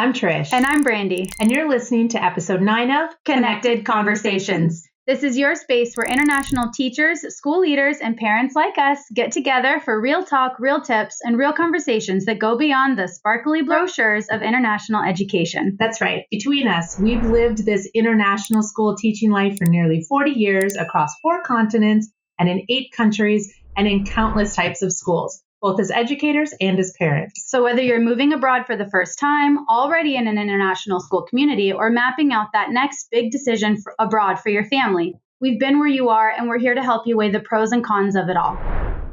I'm Trish. And I'm Brandi. And you're listening to episode 9 of Connected Conversations. This is your space where international teachers, school leaders, and parents like us get together for real talk, real tips, and real conversations that go beyond the sparkly brochures of international education. That's right. Between us, we've lived this international school teaching life for nearly 40 years across 4 continents and in 8 countries and in countless types of schools, both as educators and as parents. So whether you're moving abroad for the first time, already in an international school community, or mapping out that next big decision abroad for your family, we've been where you are, and we're here to help you weigh the pros and cons of it all.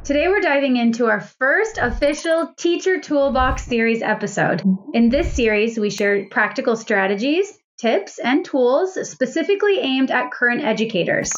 Today, we're diving into our first official Teacher Toolbox series episode. In this series, we share practical strategies, tips, and tools specifically aimed at current educators.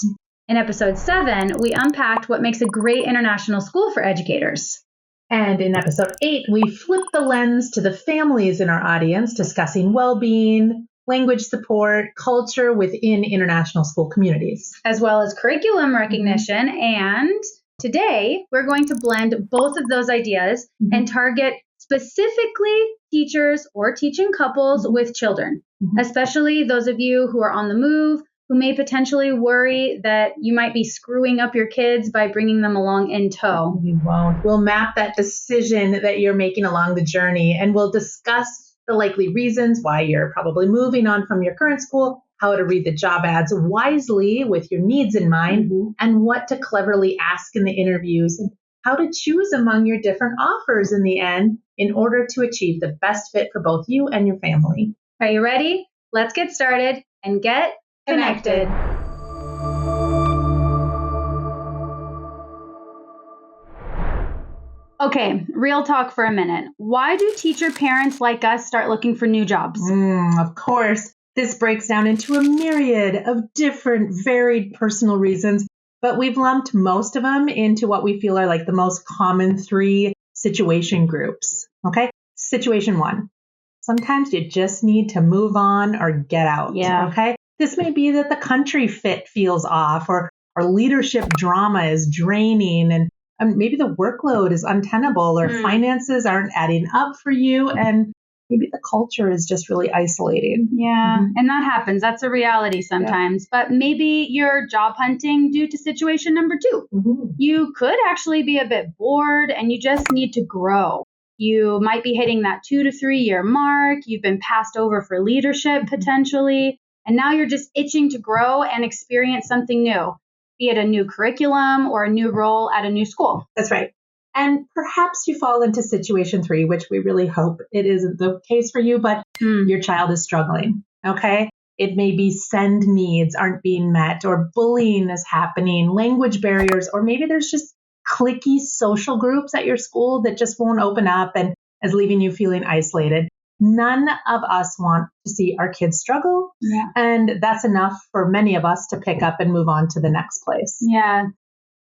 In episode 7, we unpacked what makes a great international school for educators. And in episode 8, we flip the lens to the families in our audience, discussing well-being, language support, culture within international school communities, as well as curriculum recognition. And today, we're going to blend both of those ideas and target specifically teachers or teaching couples with children, especially those of you who are on the move, who may potentially worry that you might be screwing up your kids by bringing them along in tow. We won't. We'll map that decision that you're making along the journey, and we'll discuss the likely reasons why you're probably moving on from your current school, how to read the job ads wisely with your needs in mind, and what to cleverly ask in the interviews, and how to choose among your different offers in the end in order to achieve the best fit for both you and your family. Are you ready? Let's get started and get connected. Okay, real talk for a minute. Why do teacher parents like us start looking for new jobs? Of course, this breaks down into a myriad of different, varied personal reasons, but we've lumped most of them into what we feel are like the most common 3 situation groups. Okay, situation 1. Sometimes you just need to move on or get out. Yeah. Okay. This may be that the country fit feels off, or leadership drama is draining, and maybe the workload is untenable, or finances aren't adding up for you, and maybe the culture is just really isolating. Yeah, and that happens. That's a reality sometimes. Yeah. But maybe you're job hunting due to situation number 2. You could actually be a bit bored and you just need to grow. You might be hitting that 2 to 3 year mark. You've been passed over for leadership potentially. And now you're just itching to grow and experience something new, be it a new curriculum or a new role at a new school. That's right. And perhaps you fall into situation 3, which we really hope it isn't the case for you, but your child is struggling. Okay. It may be send needs aren't being met, or bullying is happening, language barriers, or maybe there's just cliquey social groups at your school that just won't open up and is leaving you feeling isolated. None of us want to see our kids struggle. Yeah. And that's enough for many of us to pick up and move on to the next place. Yeah.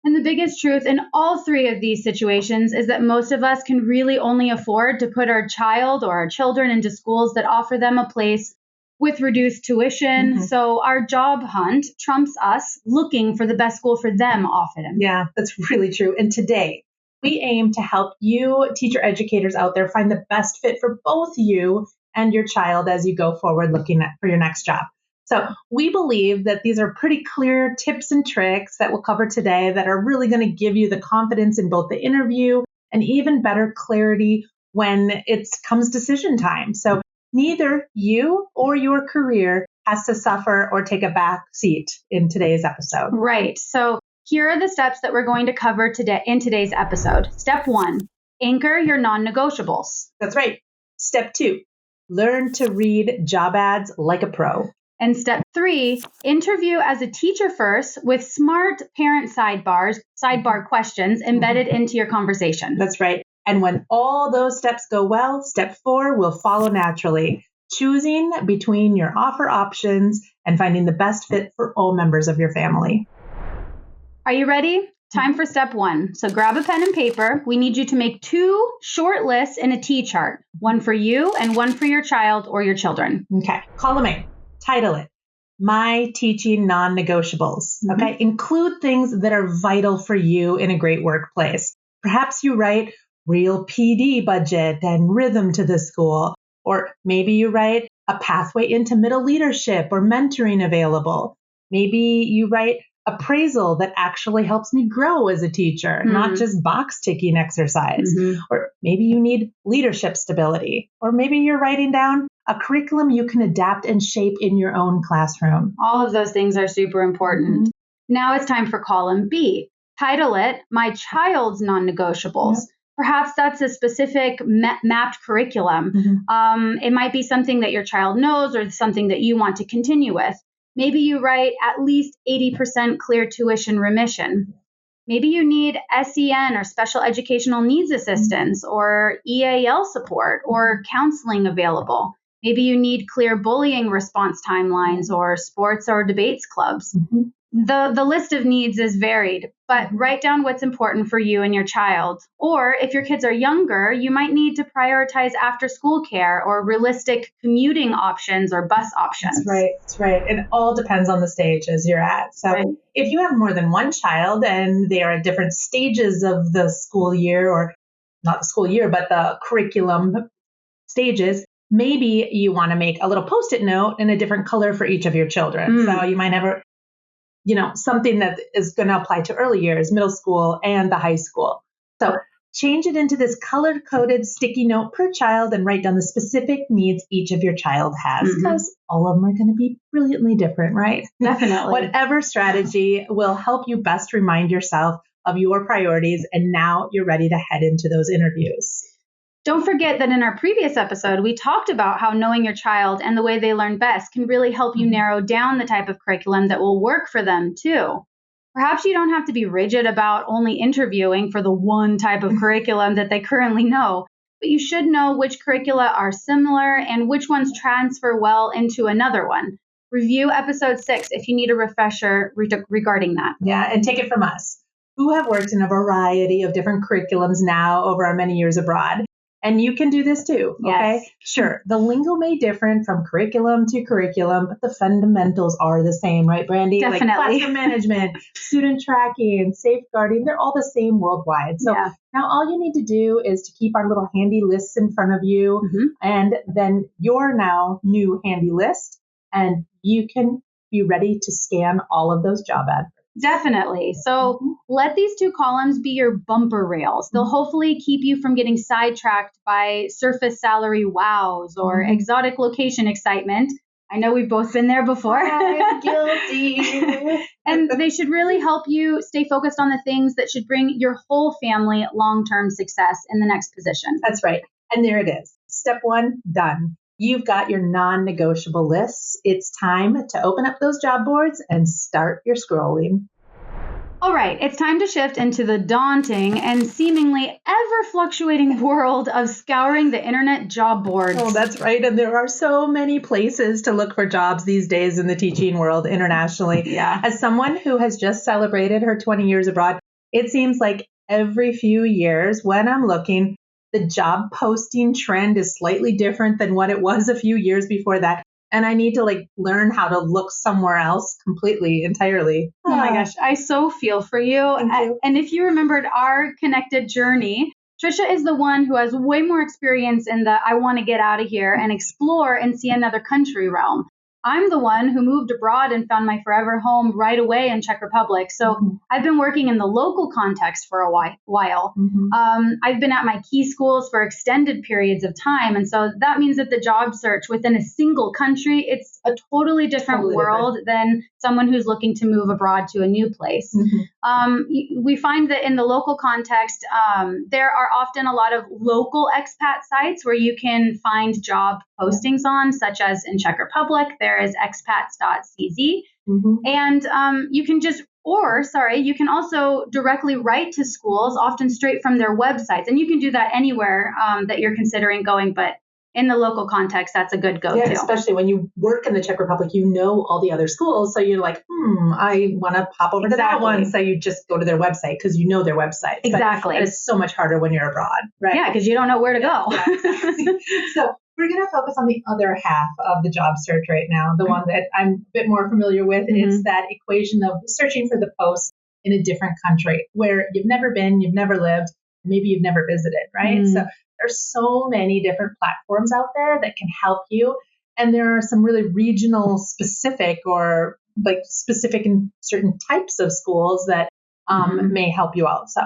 And the biggest truth in all 3 of these situations is that most of us can really only afford to put our child or our children into schools that offer them a place with reduced tuition. So our job hunt trumps us looking for the best school for them often. Yeah, that's really true. And today, we aim to help you teacher educators out there find the best fit for both you and your child as you go forward looking for your next job. So we believe that these are pretty clear tips and tricks that we'll cover today that are really going to give you the confidence in both the interview and even better clarity when it comes decision time. So neither you or your career has to suffer or take a back seat in today's episode. Right. So here are the steps that we're going to cover today in today's episode. Step 1, anchor your non-negotiables. That's right. Step 2, learn to read job ads like a pro. And step 3, interview as a teacher first with smart parent sidebar questions embedded into your conversation. That's right. And when all those steps go well, step 4 will follow naturally, choosing between your offer options and finding the best fit for all members of your family. Are you ready? Time for step 1. So grab a pen and paper. We need you to make 2 short lists in a T-chart, one for you and one for your child or your children. Okay. Column A, title it, My Teaching Non-Negotiables. Okay. Include things that are vital for you in a great workplace. Perhaps you write real PD budget and rhythm to the school, Or maybe you write a pathway into middle leadership or mentoring available. Maybe you write appraisal that actually helps me grow as a teacher, not just box ticking exercise. Or maybe you need leadership stability. Or maybe you're writing down a curriculum you can adapt and shape in your own classroom. All of those things are super important. Now it's time for column B. Title it My Child's Non-Negotiables. Perhaps that's a specific mapped curriculum. It might be something that your child knows or something that you want to continue with. Maybe you write at least 80% clear tuition remission. Maybe you need SEN or special educational needs assistance or EAL support or counseling available. Maybe you need clear bullying response timelines or sports or debates clubs. The list of needs is varied, but write down what's important for you and your child. Or if your kids are younger, you might need to prioritize after school care or realistic commuting options or bus options. That's right. It all depends on the stages you're at. So if you have more than one child and they are at different stages of the school year, or not the school year, but the curriculum stages, maybe you want to make a little Post-it note in a different color for each of your children. So you might have something that is going to apply to early years, middle school, and the high school. So change it into this color-coded sticky note per child and write down the specific needs each of your child has, because all of them are going to be brilliantly different, right? Definitely. Whatever strategy will help you best remind yourself of your priorities, and now you're ready to head into those interviews. Don't forget that in our previous episode, we talked about how knowing your child and the way they learn best can really help you narrow down the type of curriculum that will work for them too. Perhaps you don't have to be rigid about only interviewing for the one type of curriculum that they currently know, but you should know which curricula are similar and which ones transfer well into another one. Review episode 6 if you need a refresher regarding that. Yeah, and take it from us, who have worked in a variety of different curriculums now over our many years abroad. And you can do this too, okay? Yes. Sure, the lingo may differ from curriculum to curriculum, but the fundamentals are the same, right, Brandi? Definitely. Like classroom management, student tracking, safeguarding, they're all the same worldwide. So now all you need to do is to keep our little handy lists in front of you, and then your now new handy list, and you can be ready to scan all of those job ads. Definitely. So let these two columns be your bumper rails. They'll hopefully keep you from getting sidetracked by surface salary wows or exotic location excitement. I know we've both been there before. I'm guilty. And they should really help you stay focused on the things that should bring your whole family long-term success in the next position. That's right. And there it is. Step 1, done. You've got your non-negotiable lists. It's time to open up those job boards and start your scrolling. All right, it's time to shift into the daunting and seemingly ever-fluctuating world of scouring the internet job boards. Oh, that's right. And there are so many places to look for jobs these days in the teaching world internationally. Yeah. As someone who has just celebrated her 20 years abroad, it seems like every few years when I'm looking, the job posting trend is slightly different than what it was a few years before that. And I need to learn how to look somewhere else completely, entirely. Oh my gosh, I so feel for you. Thank you. And if you remembered our connected journey, Trisha is the one who has way more experience in the I want to get out of here and explore and see another country realm. I'm the one who moved abroad and found my forever home right away in Czech Republic. So I've been working in the local context for a while. I've been at my key schools for extended periods of time. And so that means that the job search within a single country, it's a totally different world than someone who's looking to move abroad to a new place. We find that in the local context, there are often a lot of local expat sites where you can find job postings on, such as in Czech Republic, there is expats.cz. And you can also directly write to schools, often straight from their websites. And you can do that anywhere that you're considering going, but in the local context, that's a good go-to. Yeah, especially when you work in the Czech Republic, you know all the other schools. So you're like, I want to pop over to that one. So you just go to their website because you know their website. Exactly. But it's so much harder when you're abroad, right? Yeah, because you don't know where to go. Yeah, exactly. So we're going to focus on the other half of the job search right now, the one that I'm a bit more familiar with. It's that equation of searching for the post in a different country where you've never been, you've never lived, maybe you've never visited, right? So There's so many different platforms out there that can help you. And there are some really regional specific or like specific in certain types of schools that may help you out. So,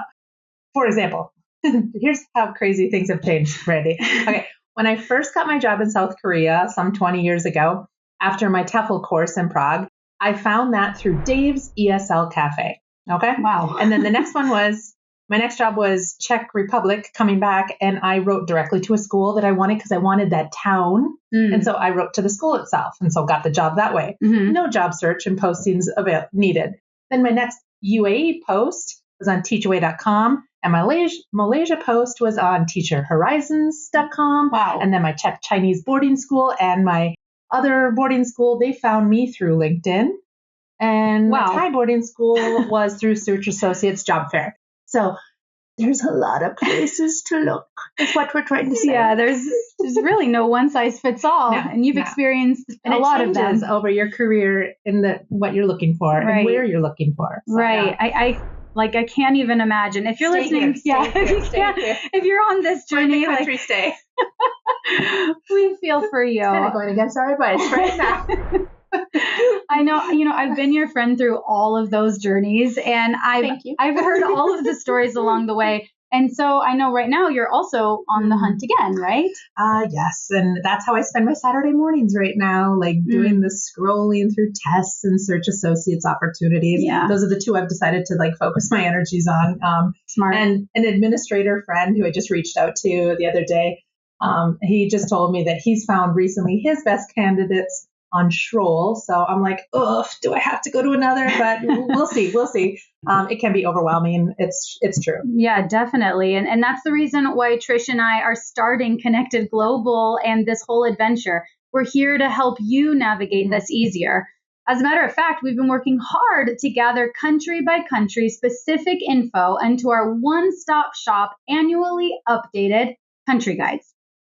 for example, here's how crazy things have changed, Brandi. Okay. When I first got my job in South Korea some 20 years ago, after my TEFL course in Prague, I found that through Dave's ESL Cafe. Okay. Wow. And then the next one was, my next job was Czech Republic, coming back, and I wrote directly to a school that I wanted because I wanted that town. And so I wrote to the school itself, and so got the job that way. No job search and postings needed. Then my next UAE post was on teachaway.com, and my Malaysia post was on teacherhorizons.com. Wow. And then my Czech Chinese boarding school and my other boarding school, they found me through LinkedIn. And my Thai boarding school was through Search Associates Job Fair. So there's a lot of places to look, is what we're trying to say. Yeah, there's really no one size fits all. And you've experienced a lot of them over your career in what you're looking for and where you're looking for. So, right. Yeah. I can't even imagine. If you're listening, if you're on this journey, country stay. We feel for you. It's kind of going against our advice right now. I know, I've been your friend through all of those journeys, and I've heard all of the stories along the way. And so I know right now you're also on the hunt again, right? Yes. And that's how I spend my Saturday mornings right now, like doing the scrolling through tests and Search Associates opportunities. Yeah. Those are the two I've decided to focus my energies on. Smart. And an administrator friend who I just reached out to the other day, he just told me that he's found recently his best candidates on Schroll. So I'm like, ugh, do I have to go to another? But we'll see. It can be overwhelming. It's true. Yeah, definitely. And that's the reason why Trish and I are starting Connected Global and this whole adventure. We're here to help you navigate this easier. As a matter of fact, we've been working hard to gather country by country specific info into our one-stop shop annually updated country guides.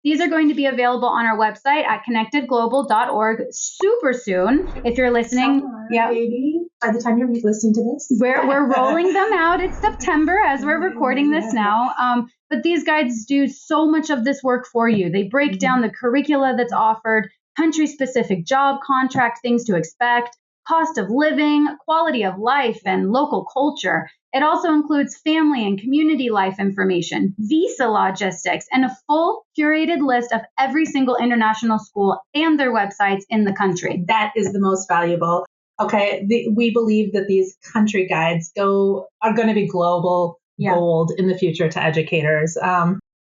These are going to be available on our website at connectedglobal.org super soon. If you're listening, maybe by the time you're listening to this, we're rolling them out. It's September as we're recording this now. But these guides do so much of this work for you. They break down the curricula that's offered, country-specific job contract, things to expect, cost of living, quality of life, and local culture. It also includes family and community life information, visa logistics, and a full curated list of every single international school and their websites in the country. That is the most valuable. Okay, we believe that these country guides are going to be global gold in the future to educators.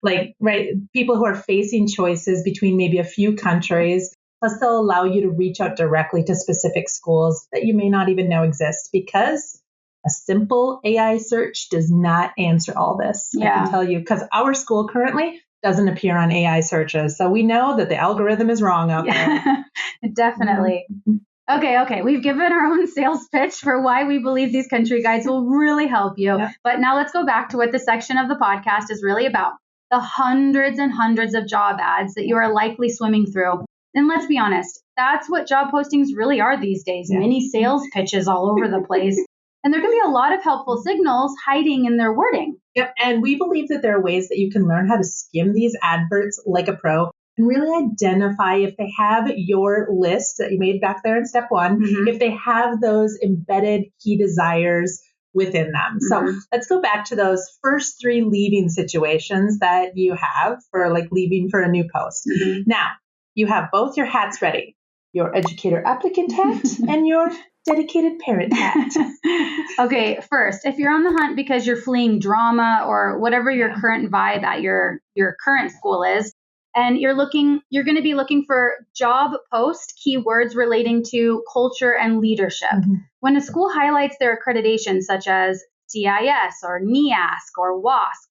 People who are facing choices between maybe a few countries, plus they'll allow you to reach out directly to specific schools that you may not even know exist, because a simple AI search does not answer all this. I can tell you, because our school currently doesn't appear on AI searches. So we know that the algorithm is wrong out there. Definitely. Okay. We've given our own sales pitch for why we believe these country guides will really help you. Yeah. But now let's go back to what this section of the podcast is really about. The hundreds and hundreds of job ads that you are likely swimming through. And let's be honest, that's what job postings really are these days. Yeah. Mini sales pitches all over the place. And there can be a lot of helpful signals hiding in their wording. Yep. And we believe that there are ways that you can learn how to skim these adverts like a pro and really identify if they have your list that you made back there in step one, if they have those embedded key desires within them. So let's go back to those first three leaving situations that you have for leaving for a new post. Now, you have both your hats ready, your educator applicant hat and your dedicated parent hat. Okay, first, if you're on the hunt because you're fleeing drama or whatever your current vibe at your current school is, and you're going to be looking for job post keywords relating to culture and leadership. When a school highlights their accreditation, such as CIS or NEASC or WASC,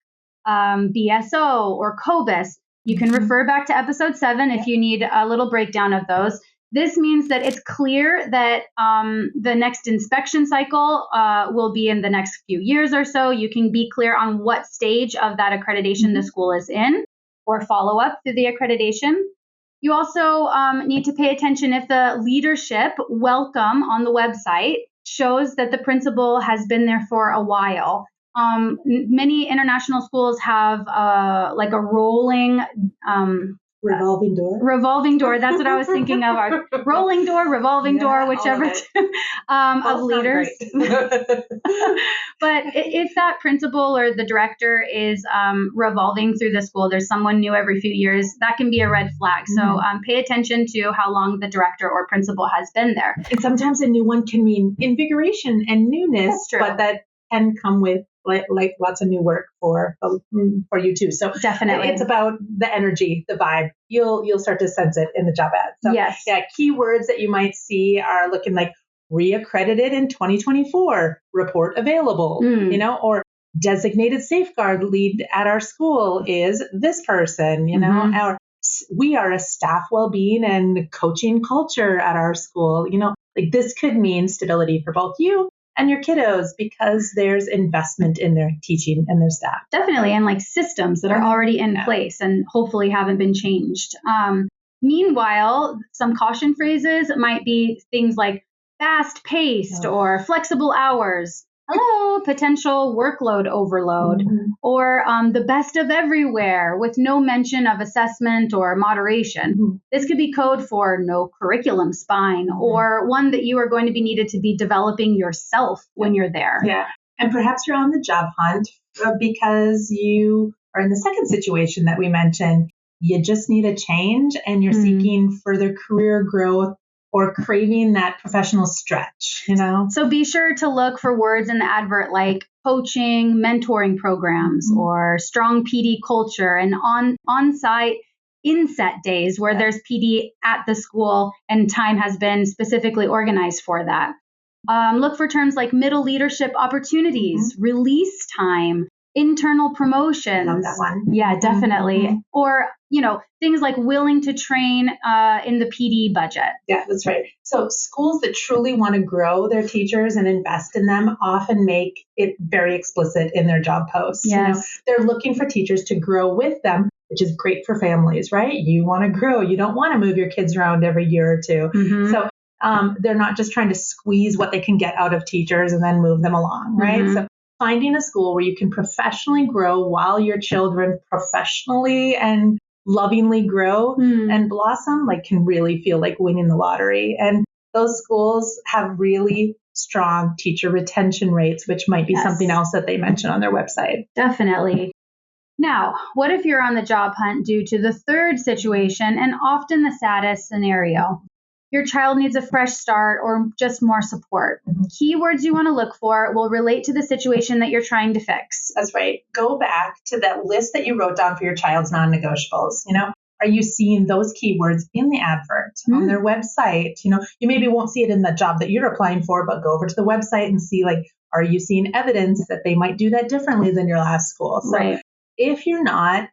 BSO or COBIS, you can refer back to episode 7 if you need a little breakdown of those. This means that it's clear that the next inspection cycle will be in the next few years or so. You can be clear on what stage of that accreditation the school is in, or follow up through the accreditation. You also need to pay attention if the leadership welcome on the website shows that the principal has been there for a while. Many international schools have like a rolling revolving door. Revolving door. That's what I was thinking of. Our rolling door, revolving door, whichever of leaders. But if that principal or the director is revolving through the school, there's someone new every few years, that can be a red flag. So pay attention to how long the director or principal has been there. And sometimes a new one can mean invigoration and newness, but that can come with like lots of new work for you too. So definitely, it's about the energy, the vibe. You'll start to sense it in the job ad. So yes, keywords that you might see are looking like reaccredited in 2024, report available, or designated safeguard lead at our school is this person, we are a staff well-being and coaching culture at our school. Like this could mean stability for both you and your kiddos because there's investment in their teaching and their staff. Definitely. And like systems that are already in place and hopefully haven't been changed. Meanwhile, some caution phrases might be things like fast-paced or flexible hours. Hello, potential workload overload, or the best of everywhere with no mention of assessment or moderation. This could be code for no curriculum spine, or one that you are going to be needed to be developing yourself when you're there. Yeah, and perhaps you're on the job hunt because you are in the second situation that we mentioned. You just need a change and you're seeking further career growth or craving that professional stretch, So be sure to look for words in the advert like coaching, mentoring programs, or strong PD culture, and on-site inset days where there's PD at the school and time has been specifically organized for that. Look for terms like middle leadership opportunities, release time, internal promotions. Love that one. Yeah, definitely. Or, things like willing to train in the PD budget. Yeah, that's right. So schools that truly want to grow their teachers and invest in them often make it very explicit in their job posts. Yes. They're looking for teachers to grow with them, which is great for families, right? You want to grow. You don't want to move your kids around every year or two. So they're not just trying to squeeze what they can get out of teachers and then move them along, right? So finding a school where you can professionally grow while your children professionally and lovingly grow and blossom, can really feel like winning the lottery. And those schools have really strong teacher retention rates, which might be something else that they mention on their website. Definitely. Now, what if you're on the job hunt due to the third situation and often the saddest scenario? Your child needs a fresh start or just more support. Keywords you want to look for will relate to the situation that you're trying to fix. That's right. Go back to that list that you wrote down for your child's non-negotiables. Are you seeing those keywords in the advert on their website? You maybe won't see it in the job that you're applying for, but go over to the website and see, are you seeing evidence that they might do that differently than your last school? So if you're not,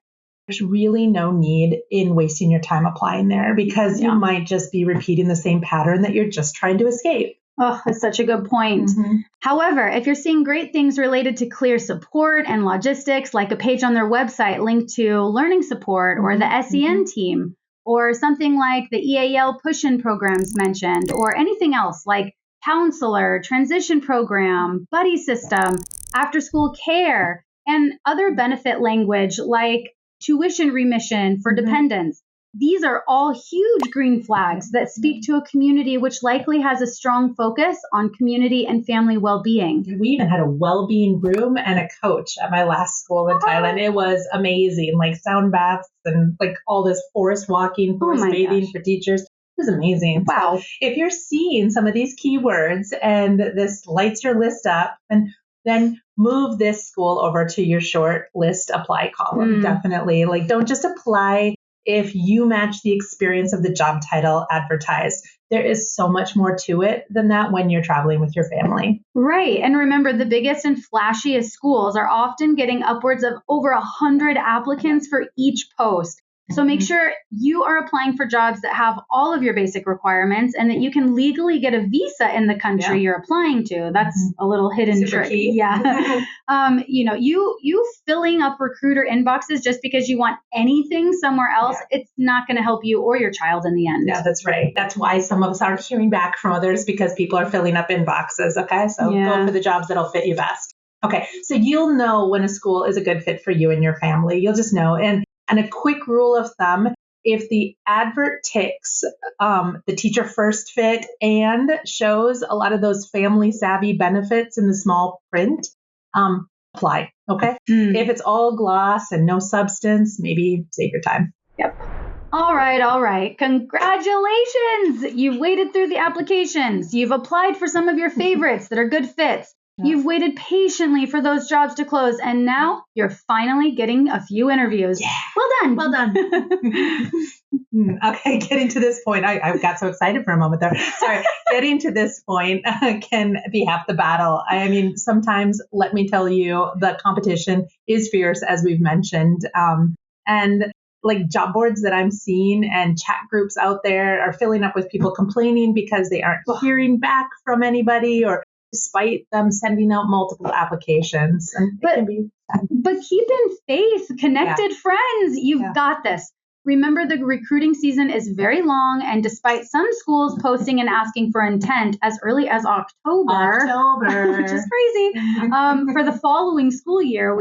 there's really no need in wasting your time applying there because you might just be repeating the same pattern that you're just trying to escape. Oh, that's such a good point. However, if you're seeing great things related to clear support and logistics, like a page on their website linked to learning support or the SEN team, or something like the EAL push-in programs mentioned, or anything else like counselor, transition program, buddy system, after-school care, and other benefit language like tuition remission for dependents. These are all huge green flags that speak to a community which likely has a strong focus on community and family well-being. We even had a well-being room and a coach at my last school in Thailand. It was amazing, sound baths and all this forest walking, forest bathing for teachers. It was amazing. Wow. So if you're seeing some of these keywords and this lights your list up, and then move this school over to your short list apply column. Definitely. Don't just apply if you match the experience of the job title advertised. There is so much more to it than that when you're traveling with your family. Right. And remember, the biggest and flashiest schools are often getting upwards of over 100 applicants for each post. So make sure you are applying for jobs that have all of your basic requirements and that you can legally get a visa in the country you're applying to. That's a little hidden trick. Key. Yeah. You filling up recruiter inboxes just because you want anything somewhere else, it's not going to help you or your child in the end. Yeah, that's right. That's why some of us aren't hearing back from others because people are filling up inboxes. Okay. So go for the jobs that'll fit you best. Okay, so you'll know when a school is a good fit for you and your family. You'll just know. And a quick rule of thumb, if the advert ticks the teacher first fit and shows a lot of those family savvy benefits in the small print, apply. Okay. If it's all gloss and no substance, maybe save your time. Yep. All right. Congratulations. You've waded through the applications. You've applied for some of your favorites that are good fits. Yeah. You've waited patiently for those jobs to close, and now you're finally getting a few interviews. Yeah. Well done. Okay, getting to this point, I got so excited for a moment there. Sorry, getting to this point can be half the battle. I mean, sometimes, let me tell you, the competition is fierce, as we've mentioned. And like job boards that I'm seeing and chat groups out there are filling up with people complaining because they aren't hearing back from anybody, or despite them sending out multiple applications. And but keep in faith, connected friends. You've got this. Remember, the recruiting season is very long, and despite some schools posting and asking for intent as early as October, which is crazy, for the following school year,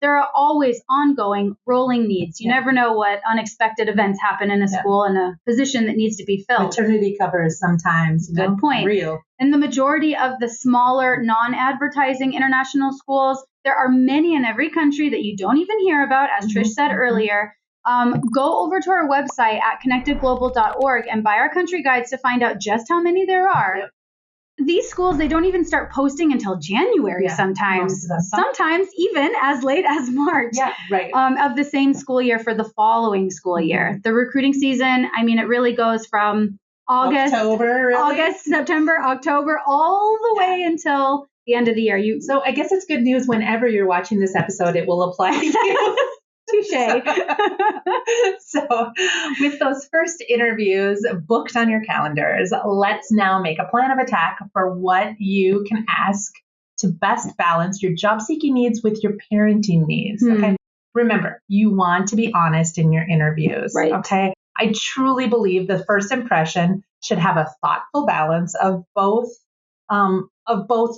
there are always ongoing rolling needs. You never know what unexpected events happen in a school and a position that needs to be filled. Maternity covers sometimes. Good point. Real. In the majority of the smaller non-advertising international schools, there are many in every country that you don't even hear about, as Trish said earlier. Go over to our website at connectedglobal.org and buy our country guides to find out just how many there are. Yep. These schools, they don't even start posting until January sometimes. Sometimes even as late as March of the same school year for the following school year. The recruiting season, it really goes from August, September, October, all the way until the end of the year. So I guess it's good news whenever you're watching this episode, it will apply to you. Touché. So with those first interviews booked on your calendars, let's now make a plan of attack for what you can ask to best balance your job seeking needs with your parenting needs. Okay. Remember, you want to be honest in your interviews. Right. Okay. I truly believe the first impression should have a thoughtful balance of both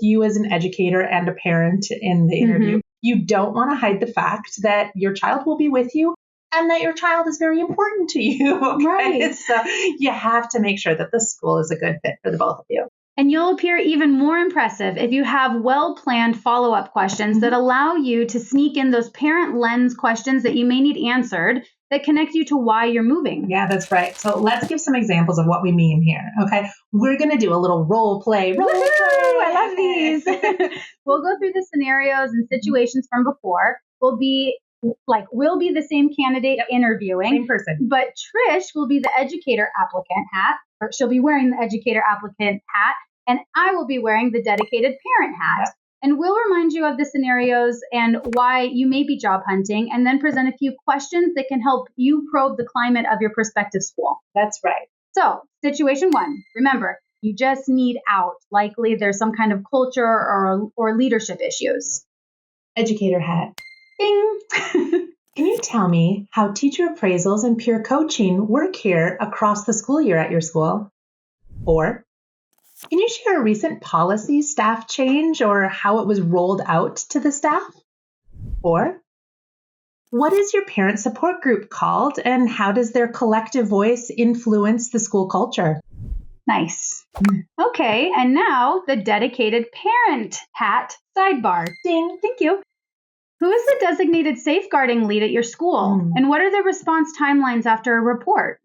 you as an educator and a parent in the interview. You don't want to hide the fact that your child will be with you and that your child is very important to you. Okay? Right. So you have to make sure that the school is a good fit for the both of you. And you'll appear even more impressive if you have well-planned follow-up questions that allow you to sneak in those parent lens questions that you may need answered that connect you to why you're moving. Yeah, that's right. So let's give some examples of what we mean here. Okay. We're going to do a little role play. I love these. We'll go through the scenarios and situations from before. We'll be the same candidate interviewing. Same person. But Trish will be the educator applicant hat, or she'll be wearing the educator applicant hat, and I will be wearing the dedicated parent hat. Yep. And we'll remind you of the scenarios and why you may be job hunting, and then present a few questions that can help you probe the climate of your prospective school. That's right. So, situation 1, remember, you just need out. Likely there's some kind of culture or leadership issues. Educator hat. Ding! Can you tell me how teacher appraisals and peer coaching work here across the school year at your school? Or, can you share a recent policy staff change or how it was rolled out to the staff? Or, what is your parent support group called and how does their collective voice influence the school culture? Nice. Okay, and now the dedicated parent hat sidebar. Ding. Thank you. Who is the designated safeguarding lead at your school? And what are the response timelines after a report?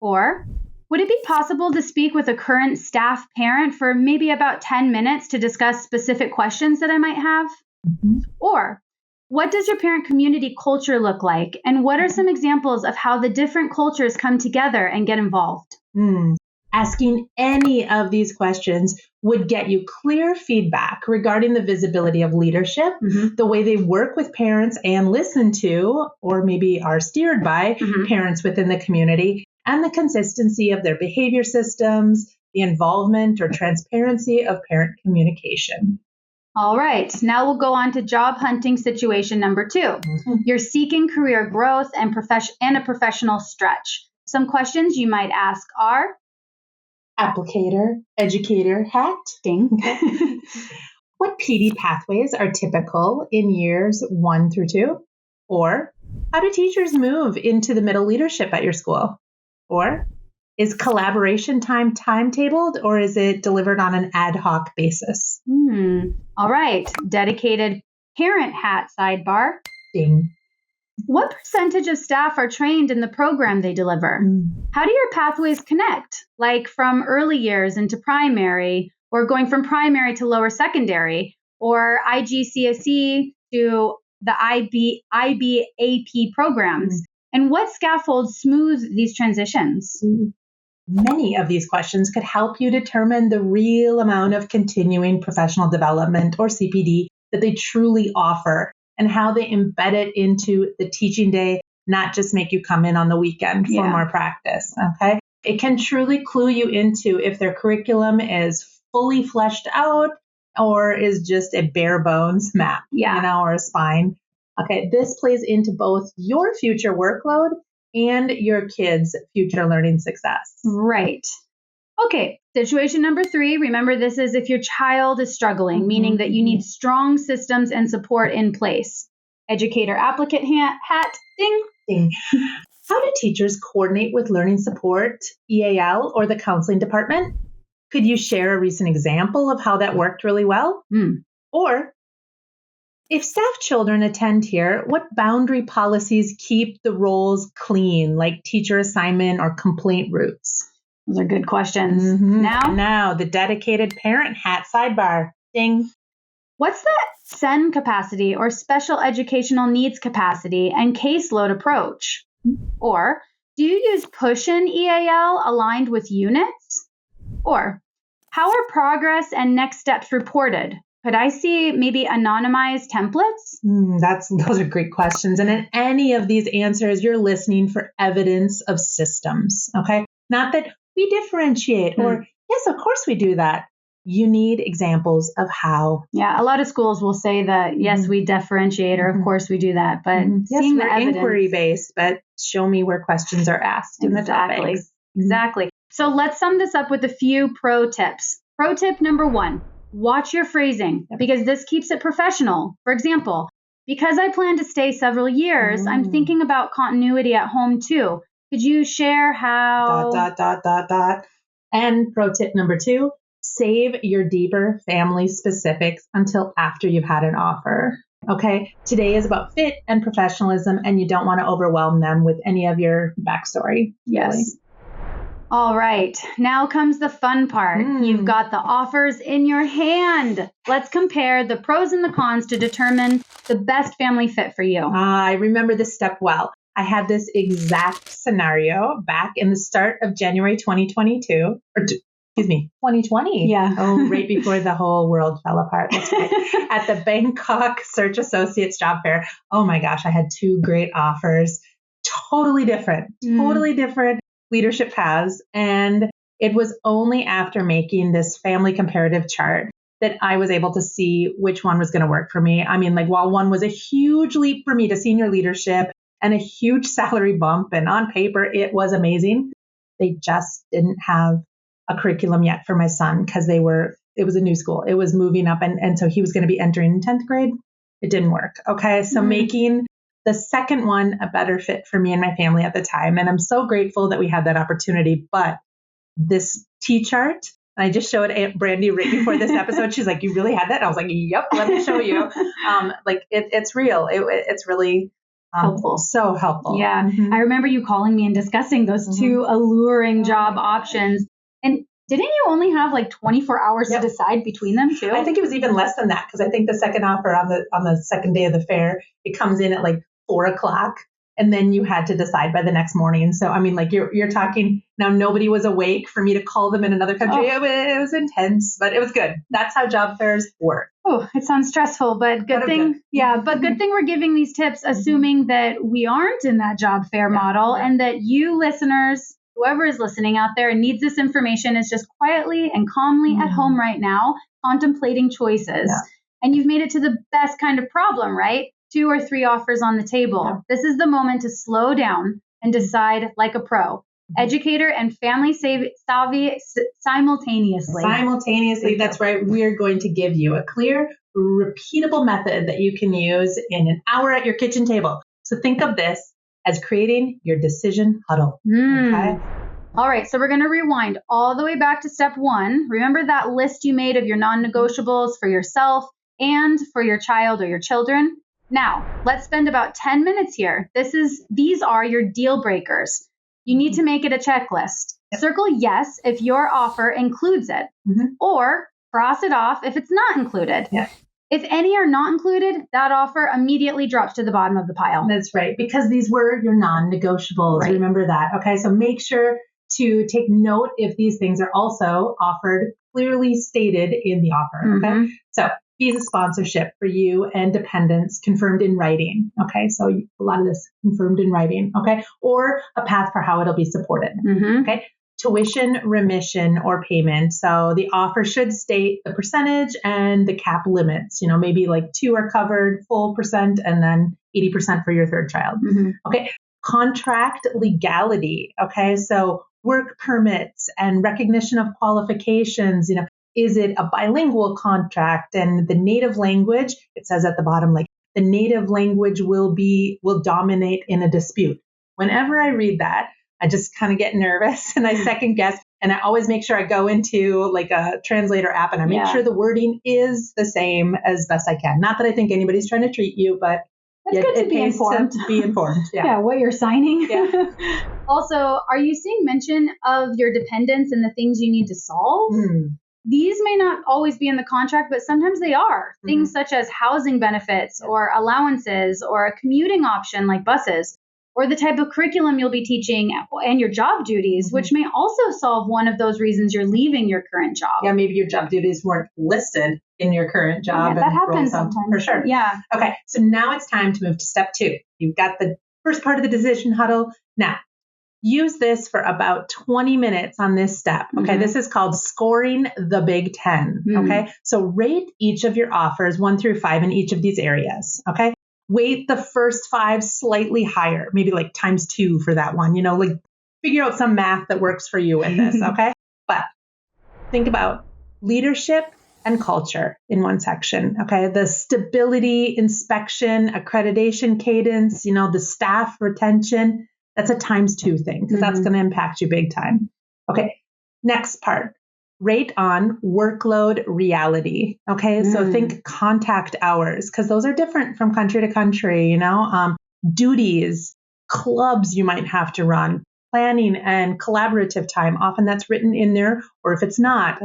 Or, would it be possible to speak with a current staff parent for maybe about 10 minutes to discuss specific questions that I might have? Or, what does your parent community culture look like? And what are some examples of how the different cultures come together and get involved? Asking any of these questions would get you clear feedback regarding the visibility of leadership, the way they work with parents and listen to, or maybe are steered by parents within the community, and the consistency of their behavior systems, the involvement or transparency of parent communication. All right, now we'll go on to job hunting situation number 2. You're seeking career growth and a professional stretch. Some questions you might ask are, applicator, educator hat. Ding. What PD pathways are typical in years 1 through 2? Or how do teachers move into the middle leadership at your school? Or is collaboration time timetabled or is it delivered on an ad hoc basis? All right. Dedicated parent hat sidebar. Ding. What percentage of staff are trained in the program they deliver? How do your pathways connect? Like from early years into primary, or going from primary to lower secondary, or IGCSE to the IBAP programs? And what scaffolds smooth these transitions? Many of these questions could help you determine the real amount of continuing professional development, or CPD, that they truly offer and how they embed it into the teaching day, not just make you come in on the weekend for more practice. Okay. It can truly clue you into if their curriculum is fully fleshed out or is just a bare bones map, or a spine. Okay. This plays into both your future workload and your kids' future learning success. Right. Okay, situation number 3. Remember, this is if your child is struggling, meaning that you need strong systems and support in place. Educator applicant hat, ding. Ding. How do teachers coordinate with learning support, EAL, or the counseling department? Could you share a recent example of how that worked really well? Or if staff children attend here, what boundary policies keep the roles clean, like teacher assignment or complaint routes? Those are good questions. Now, the dedicated parent hat sidebar. Ding. What's the SEN capacity or special educational needs capacity and caseload approach? Or do you use push-in EAL aligned with units? Or how are progress and next steps reported? Could I see maybe anonymized templates? Those are great questions. And in any of these answers, you're listening for evidence of systems. Okay. Not that we differentiate or, yes, of course we do that. You need examples of how. Yeah, a lot of schools will say that, yes, we differentiate, or of course we do that. But seeing the evidence. Inquiry-based, but show me where questions are asked in the topics. Exactly. So let's sum this up with a few pro tips. Pro tip number 1, watch your phrasing because this keeps it professional. For example, because I plan to stay several years, I'm thinking about continuity at home too. Could you share how... ... And pro tip number 2, save your deeper family specifics until after you've had an offer. Okay. Today is about fit and professionalism, and you don't want to overwhelm them with any of your backstory. Yes. Really. All right. Now comes the fun part. You've got the offers in your hand. Let's compare the pros and the cons to determine the best family fit for you. I remember this step well. I had this exact scenario back in the start of January 2022, or 2020. Yeah. Oh, right before the whole world fell apart. That's right. At the Bangkok Search Associates job fair. Oh my gosh, I had 2 great offers. Totally different leadership paths. And it was only after making this family comparative chart that I was able to see which one was going to work for me. I mean, like, while one was a huge leap for me to senior leadership and a huge salary bump, and on paper, it was amazing, they just didn't have a curriculum yet for my son because it was a new school. It was moving up. And so he was going to be entering 10th grade. It didn't work. Okay. So making the second one a better fit for me and my family at the time. And I'm so grateful that we had that opportunity. But this T-chart, and I just showed Aunt Brandi right before this episode. She's like, "You really had that?" And I was like, "Yep, let me show you." It's real. It's really helpful. So helpful. Yeah. I remember you calling me and discussing those 2 alluring job options. And didn't you only have like 24 hours to decide between them too? I think it was even less than that, because I think the second offer on the second day of the fair, it comes in at like 4:00, and then you had to decide by the next morning. So I mean, like you're talking now. Nobody was awake for me to call them in another country. Oh. It was intense, but it was good. That's how job fairs work. Oh, it sounds stressful, but good thing. Good. Yeah, but good thing we're giving these tips, assuming that we aren't in that job fair model, and that you listeners, whoever is listening out there and needs this information, is just quietly and calmly at home right now, contemplating choices. Yeah. And you've made it to the best kind of problem, right? 2 or 3 offers on the table. Yeah. This is the moment to slow down and decide like a pro. educator, and family savvy simultaneously. Simultaneously, that's right. We are going to give you a clear, repeatable method that you can use in an hour at your kitchen table. So think of this as creating your decision huddle. Okay. All right, so we're going to rewind all the way back to step 1. Remember that list you made of your non-negotiables for yourself and for your child or your children? Now, let's spend about 10 minutes here. These are your deal breakers. You need to make it a checklist. Circle yes if your offer includes it, or cross it off if it's not included. If any are not included, that offer immediately drops to the bottom of the pile. That's right, because these were your non-negotiables. Right. Remember that. Okay, so make sure to take note if these things are also offered clearly stated in the offer. Okay, so visa sponsorship for you and dependents confirmed in writing. Okay, so a lot of this confirmed in writing. Okay, or a path for how it'll be supported. Okay, tuition remission or payment. So the offer should state the percentage and the cap limits. Maybe like 2 are covered, full percent, and then 80% for your third child. Okay, contract legality. Okay, so work permits and recognition of qualifications. Is it a bilingual contract? And the native language, it says at the bottom, like the native language will dominate in a dispute. Whenever I read that, I just kind of get nervous and I second guess. And I always make sure I go into like a translator app and I make sure the wording is the same as best I can. Not that I think anybody's trying to treat you, but it's good to be informed. To be informed. Yeah, what you're signing. Also, are you seeing mention of your dependents and the things you need to solve? These may not always be in the contract, but sometimes they are. Things such as housing benefits or allowances or a commuting option like buses, or the type of curriculum you'll be teaching and your job duties, which may also solve one of those reasons you're leaving your current job. Yeah, maybe your job duties weren't listed in your current job. Yeah, that happens sometimes. For sure. Yeah. Okay, so now it's time to move to step 2. You've got the first part of the decision huddle. Now, use this for about 20 minutes on this step. Okay, this is called scoring the Big 10. Okay, so rate each of your offers 1 through 5 in each of these areas. Okay, weight the first 5 slightly higher, maybe like times 2 for that one. Like figure out some math that works for you with this. Okay, but think about leadership and culture in one section. Okay, the stability, inspection, accreditation cadence, the staff retention. That's a times 2 thing because that's going to impact you big time. Okay, next part, rate on workload reality. Okay, so think contact hours because those are different from country to country, duties, clubs you might have to run, planning and collaborative time. Often that's written in there, or if it's not,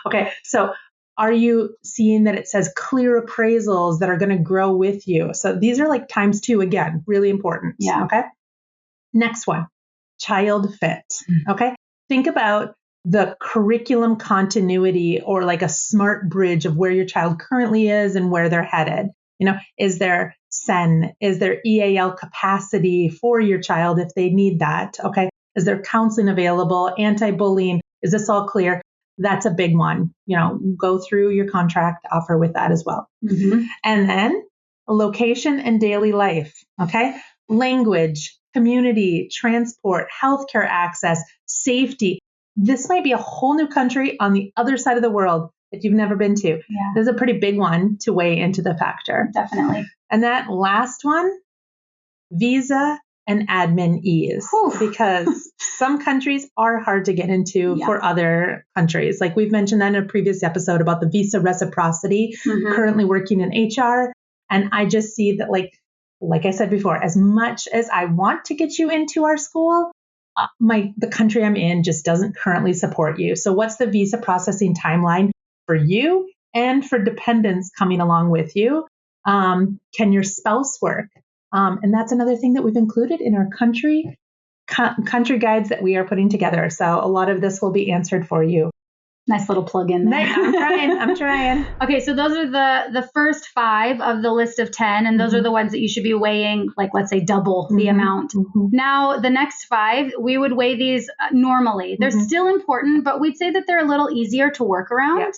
okay, so are you seeing that it says clear appraisals that are going to grow with you? So these are like times 2 again, really important. Yeah. Okay. Next one, child fit. Okay. Think about the curriculum continuity or like a smart bridge of where your child currently is and where they're headed. Is there SEN? Is there EAL capacity for your child if they need that? Okay. Is there counseling available? Anti-bullying? Is this all clear? That's a big one. Go through your contract offer with that as well. And then location and daily life. Okay. Language, community, transport, healthcare access, safety. This might be a whole new country on the other side of the world that you've never been to. Yeah. This is a pretty big one to weigh into the factor. Definitely. And that last one, visa and admin ease, because some countries are hard to get into for other countries. Like we've mentioned that in a previous episode about the visa reciprocity, currently working in HR. And I just see that like I said before, as much as I want to get you into our school, the country I'm in just doesn't currently support you. So what's the visa processing timeline for you and for dependents coming along with you? Can your spouse work? And that's another thing that we've included in our country guides that we are putting together. So a lot of this will be answered for you. Nice little plug in there. I'm trying. Okay, so those are the first 5 of the list of 10, and those are the ones that you should be weighing, like let's say double the amount. Now, the next 5, we would weigh these normally. They're still important, but we'd say that they're a little easier to work around.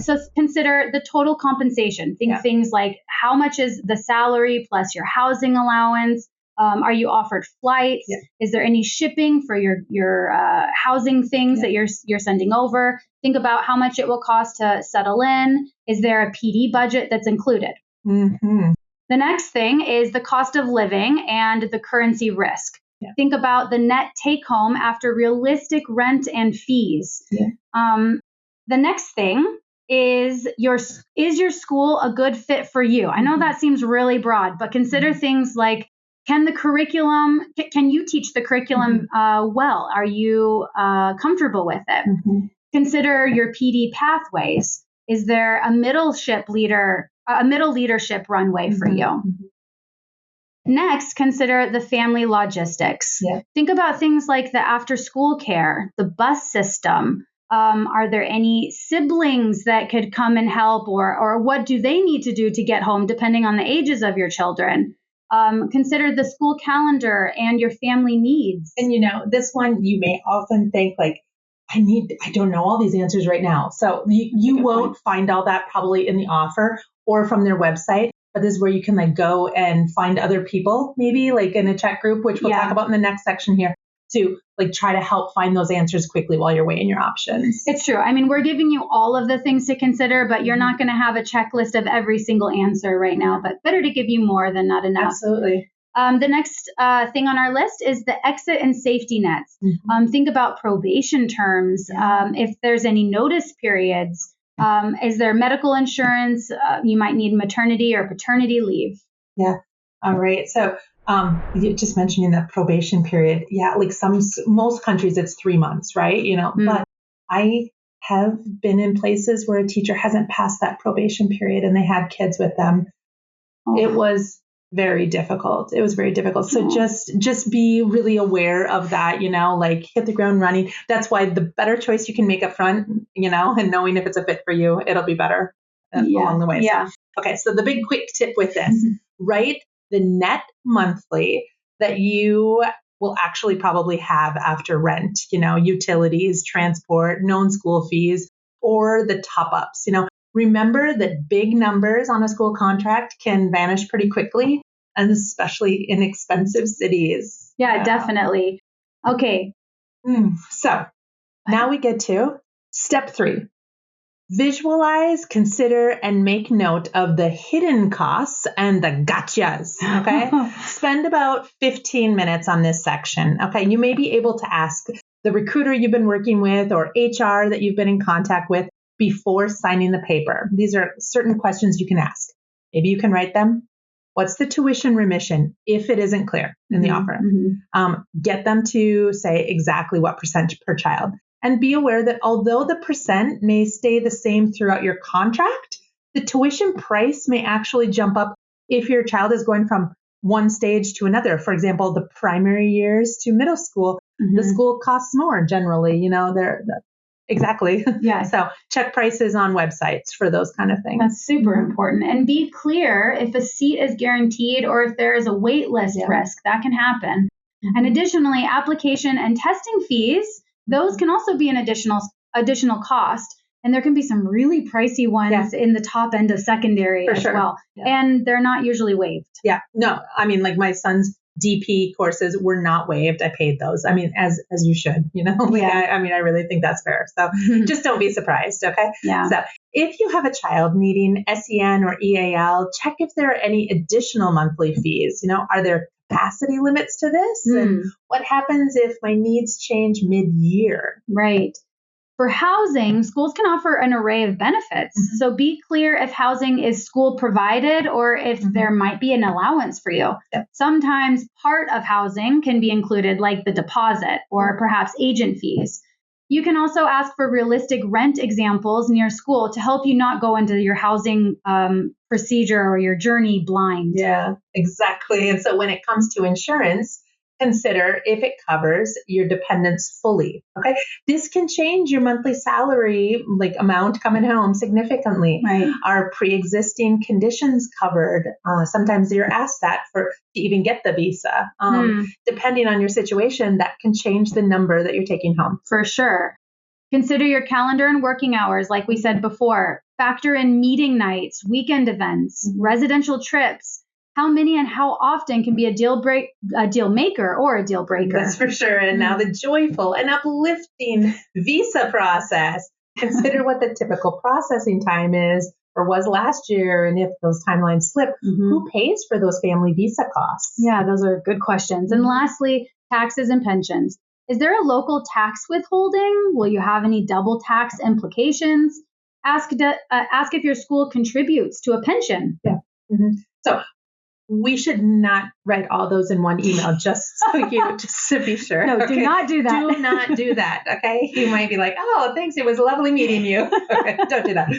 So consider the total compensation. Think things like how much is the salary plus your housing allowance, Are you offered flights? Yeah. Is there any shipping for your housing things that you're sending over? Think about how much it will cost to settle in. Is there a PD budget that's included? Mm-hmm. The next thing is the cost of living and the currency risk. Yeah. Think about the net take home after realistic rent and fees. Yeah. The next thing is your school a good fit for you? I know that seems really broad, but consider things like, can you teach the curriculum well? Are you comfortable with it? Consider your PD pathways. Is there a middle leadership runway for you? Next, consider the family logistics. Yeah. Think about things like the after-school care, the bus system. Are there any siblings that could come and help, or what do they need to do to get home, depending on the ages of your children? Consider the school calendar and your family needs. And this one you may often think like, I don't know all these answers right now. So you won't find all that probably in the offer or from their website. But this is where you can like go and find other people, maybe like in a chat group, which we'll talk about in the next section here, to like try to help find those answers quickly while you're weighing your options. It's true. I mean, we're giving you all of the things to consider, but you're not going to have a checklist of every single answer right now, but better to give you more than not enough. Absolutely. The next thing on our list is the exit and safety nets. Think about probation terms, if there's any notice periods. Is there medical insurance? You might need maternity or paternity leave. Yeah. All right. So you just mentioning that probation period. Yeah. Like most countries, it's 3 months, right? But I have been in places where a teacher hasn't passed that probation period and they had kids with them. It was very difficult. It was very difficult. So just be really aware of that, like hit the ground running. That's why the better choice you can make up front, and knowing if it's a fit for you, it'll be better along the way. Yeah. So, okay. So the big quick tip with this, write the net monthly that you will actually probably have after rent, utilities, transport, known school fees, or the top ups, Remember that big numbers on a school contract can vanish pretty quickly, and especially in expensive cities. Yeah, definitely. Okay. So now we get to step 3. Visualize, consider, and make note of the hidden costs and the gotchas. Okay. Spend about 15 minutes on this section. Okay. You may be able to ask the recruiter you've been working with or HR that you've been in contact with before signing the paper. These are certain questions you can ask. Maybe you can write them. What's the tuition remission if it isn't clear in the offer? Get them to say exactly what percent per child. And be aware that although the percent may stay the same throughout your contract, the tuition price may actually jump up if your child is going from one stage to another. For example, the primary years to middle school, the school costs more generally, exactly. Yeah. So check prices on websites for those kind of things. That's super important. And be clear if a seat is guaranteed or if there is a wait list risk. That can happen. And additionally, application and testing fees, those can also be an additional cost. And there can be some really pricey ones in the top end of secondary as well. Yeah. And they're not usually waived. Yeah. No, I mean, like my son's DP courses were not waived. I paid those. I mean, as you should, I really think that's fair. So just don't be surprised. Okay. Yeah. So if you have a child needing SEN or EAL, check if there are any additional monthly fees. Are there capacity limits to this? And what happens if my needs change mid-year? Right. For housing, schools can offer an array of benefits. So be clear if housing is school provided or if there might be an allowance for you. Sometimes part of housing can be included, like the deposit or perhaps agent fees. You can also ask for realistic rent examples near school to help you not go into your housing procedure or your journey blind. Yeah, exactly. And so when it comes to insurance, consider if it covers your dependents fully. Okay. This can change your monthly salary, like amount coming home significantly. Right. Are pre-existing conditions covered? Sometimes you're asked that to even get the visa. Depending on your situation, that can change the number that you're taking home. For sure. Consider your calendar and working hours, like we said before. Factor in meeting nights, weekend events, residential trips. how many and how often can be a deal maker or a deal breaker. That's for sure. And now the joyful and uplifting visa process. Consider what the typical processing time is or was last year. And if those timelines slip, who pays for those family visa costs? Yeah, those are good questions. And lastly, taxes and pensions. Is there a local tax withholding? Will you have any double tax implications? Ask if your school contributes to a pension. Yeah. So we should not write all those in one email just to be sure. No, do not do that. Do not do that. Okay. You might be like, oh, thanks. It was lovely meeting you. Okay, don't do that.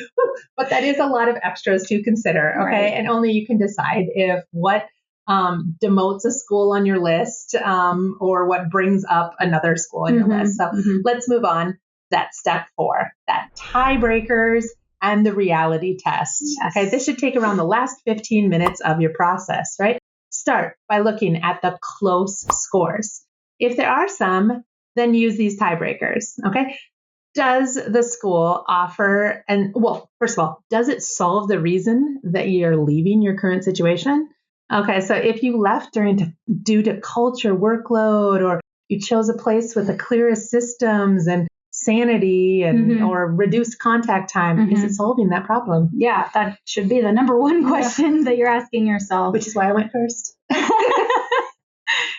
But that is a lot of extras to consider. Okay. Right. And only you can decide if what demotes a school on your list or what brings up another school on your list. So let's move on. That's step 4, that tiebreakers and the reality test. Yes. Okay, this should take around the last 15 minutes of your process, right? Start by looking at the close scores. If there are some, then use these tiebreakers, okay? Does the school offer, first of all, does it solve the reason that you're leaving your current situation? Okay, so if you left due to culture, workload, or you chose a place with the clearest systems and sanity and or reduced contact time, is it solving that problem? Yeah, that should be the number one question that you're asking yourself. Which is why I went first.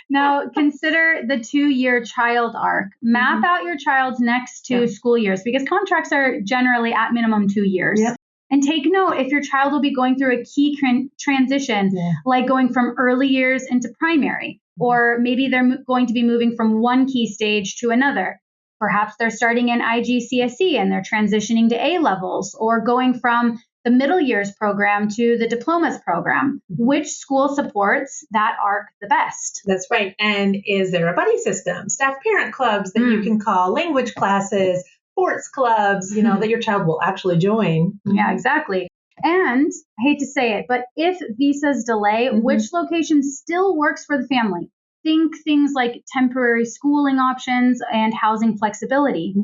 Now, consider the 2-year child arc. Map out your child's next 2 school years because contracts are generally at minimum 2 years. Yep. And take note if your child will be going through a key transition, like going from early years into primary, or maybe they're going to be moving from one key stage to another. Perhaps they're starting in IGCSE and they're transitioning to A levels, or going from the middle years program to the diplomas program. Which school supports that arc the best? That's right. And is there a buddy system, staff parent clubs that you can call, language classes, sports clubs, that your child will actually join? Yeah, exactly. And I hate to say it, but if visas delay, which location still works for the family? Think things like temporary schooling options and housing flexibility.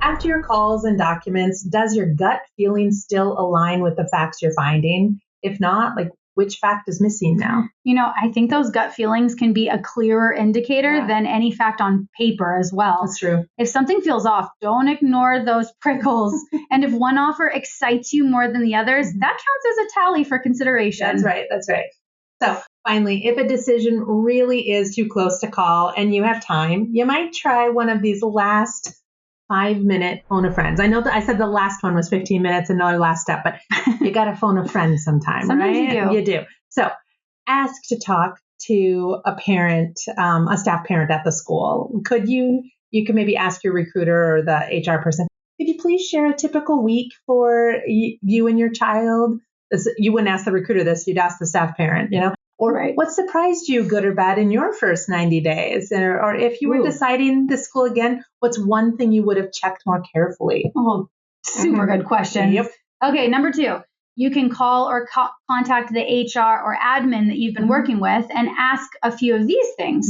After your calls and documents, does your gut feeling still align with the facts you're finding? If not, which fact is missing now? I think those gut feelings can be a clearer indicator than any fact on paper as well. That's true. If something feels off, don't ignore those prickles. And if one offer excites you more than the others, that counts as a tally for consideration. That's right. So finally, if a decision really is too close to call and you have time, you might try one of these last 5-minute phone a friends. I know that I said the last one was 15 minutes and not the last step, but you got to phone a friend sometime, Sometimes right? you do. You do. So ask to talk to a parent, a staff parent at the school. You could maybe ask your recruiter or the HR person, could you please share a typical week for you and your child? You wouldn't ask the recruiter this, you'd ask the staff parent, Or what surprised you, good or bad, in your first 90 days? Or if you were deciding the school again, what's one thing you would have checked more carefully? Oh, super good question. Yep. Okay, number 2, you can call or contact the HR or admin that you've been working with and ask a few of these things.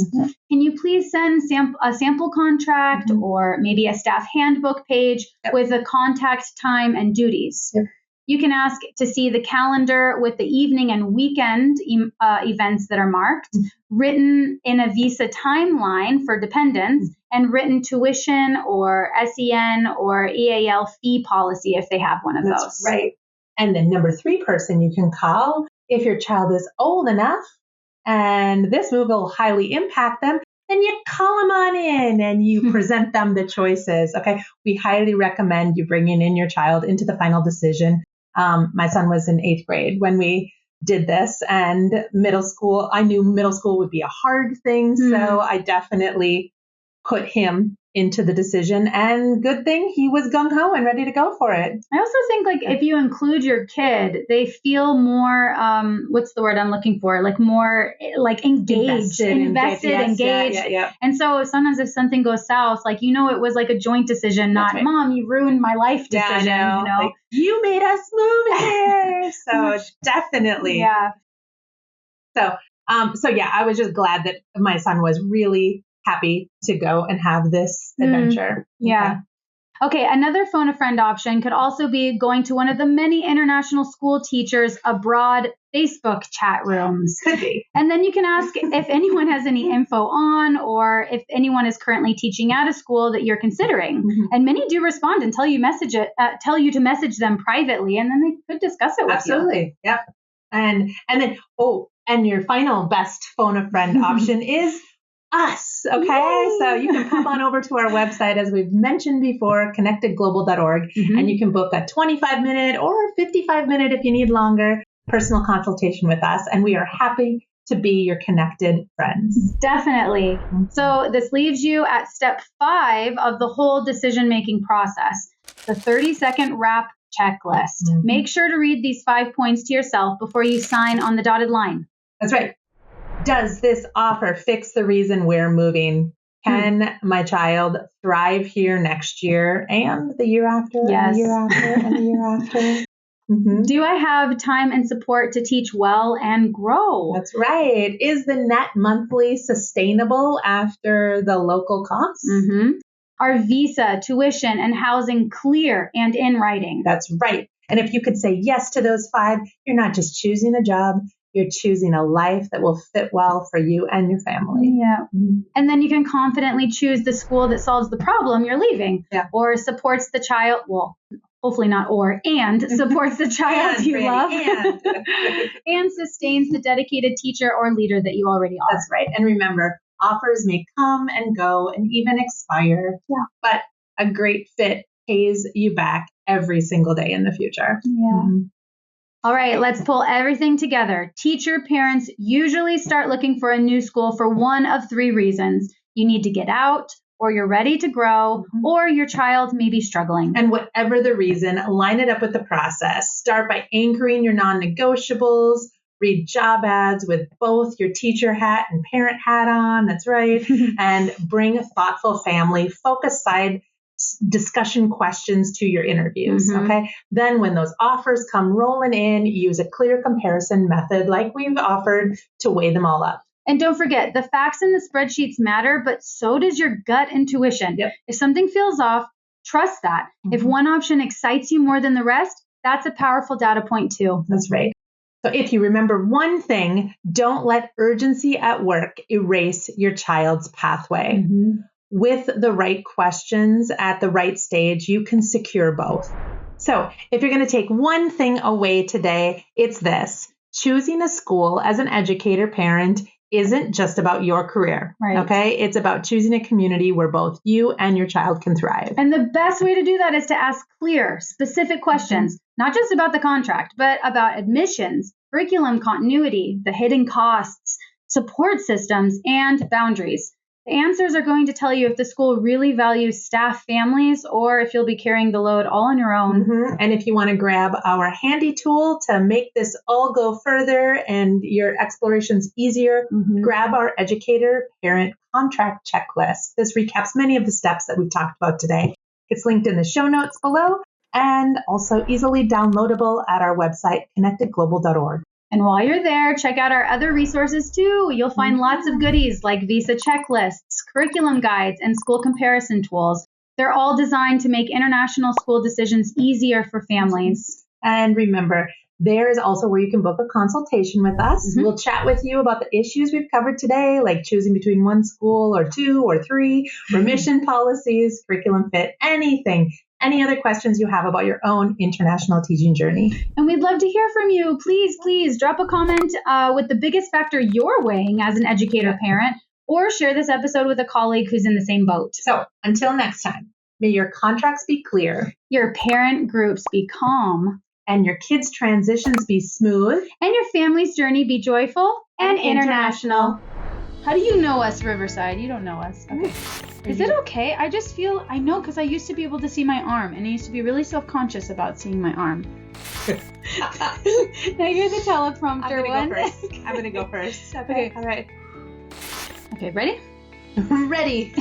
Can you please send a sample contract or maybe a staff handbook page with the contact time and duties? Yep. You can ask to see the calendar with the evening and weekend events that are marked, written in a visa timeline for dependents, and written tuition or SEN or EAL fee policy if they have one of those. Right. And then number 3 person you can call if your child is old enough and this move will highly impact them, then you call them on in and you present them the choices. Okay. We highly recommend you bringing in your child into the final decision. My son was in 8th grade when we did this, and middle school, I knew middle school would be a hard thing. So I definitely put him into the decision, and good thing he was gung-ho and ready to go for it. I also think if you include your kid, they feel more, what's the word I'm looking for? More engaged, engaged. Yeah. And so sometimes if something goes south, it was a joint decision, not Mom, you ruined my life decision. Yeah, you made us move here. So definitely. Yeah. So I was just glad that my son was really happy to go and have this adventure. Yeah. Okay, another phone a friend option could also be going to one of the many international school teachers abroad Facebook chat rooms. Could be. And then you can ask if anyone has any info on, or if anyone is currently teaching at a school that you're considering. Mhm. And many do respond and tell you to message them privately, and then they could discuss it with you. Absolutely. Yep. And then, and your final best phone a friend option is us. Okay. Yay. So you can pop on over to our website, as we've mentioned before, connectedglobal.org, and you can book a 25-minute or 55-minute, if you need longer, personal consultation with us. And we are happy to be your connected friends. Definitely. So this leaves you at step 5 of the whole decision-making process, the 30-second wrap checklist. Make sure to read these 5 points to yourself before you sign on the dotted line. That's right. Does this offer fix the reason we're moving? Can my child thrive here next year and the year after, Yes. and the year after, and the year after? Mm-hmm. Do I have time and support to teach well and grow? That's right. Is the net monthly sustainable after the local costs? Are visa, tuition, and housing clear and in writing? That's right. And if you could say yes to those 5, you're not just choosing a job, you're choosing a life that will fit well for you and your family. Yeah. And then you can confidently choose the school that solves the problem you're leaving, or supports the child. Well, hopefully not and supports the child you love and sustains the dedicated teacher or leader that you already are. That's right. And remember, offers may come and go and even expire, but a great fit pays you back every single day in the future. All right, let's pull everything together. Teacher parents usually start looking for a new school for one of 3 reasons. You need to get out, or you're ready to grow, or your child may be struggling. And whatever the reason, line it up with the process. Start by anchoring your non-negotiables. Read job ads with both your teacher hat and parent hat on. That's right. And bring a thoughtful family focused side discussion questions to your interviews. Okay. Then when those offers come rolling in, use a clear comparison method like we've offered to weigh them all up. And don't forget, the facts in the spreadsheets matter, but so does your gut intuition. If something feels off, trust that. If one option excites you more than the rest, that's a powerful data point too. That's right. So if you remember one thing, don't let urgency at work erase your child's pathway. With the right questions at the right stage, you can secure both. So if you're going to take one thing away today, it's this. Choosing a school as an educator parent isn't just about your career. Okay? It's about choosing a community where both you and your child can thrive. And the best way to do that is to ask clear, specific questions, not just about the contract, but about admissions, curriculum continuity, the hidden costs, support systems, and boundaries. The answers are going to tell you if the school really values staff families or if you'll be carrying the load all on your own. And if you want to grab our handy tool to make this all go further and your explorations easier, grab our Educator-Parent Contract Checklist. This recaps many of the steps that we've talked about today. It's linked in the show notes below and also easily downloadable at our website, connectedglobal.org. And while you're there, check out our other resources too. You'll find lots of goodies like visa checklists, curriculum guides, and school comparison tools. They're all designed to make international school decisions easier for families. And remember, there is also where you can book a consultation with us. We'll chat with you about the issues we've covered today, like choosing between one school or 2 or 3, remission policies, curriculum fit, anything. Any other questions you have about your own international teaching journey. And we'd love to hear from you. Please drop a comment with the biggest factor you're weighing as an educator parent, or share this episode with a colleague who's in the same boat. So until next time, may your contracts be clear, your parent groups be calm, and your kids' transitions be smooth, and your family's journey be joyful and international. How do you know us, Riverside? You don't know us. Okay. Is it okay? I just feel, I know, because I used to be able to see my arm, and I used to be really self-conscious about seeing my arm. Now you're the teleprompter one. I'm going to go first. Okay. All right. Okay, ready? Ready.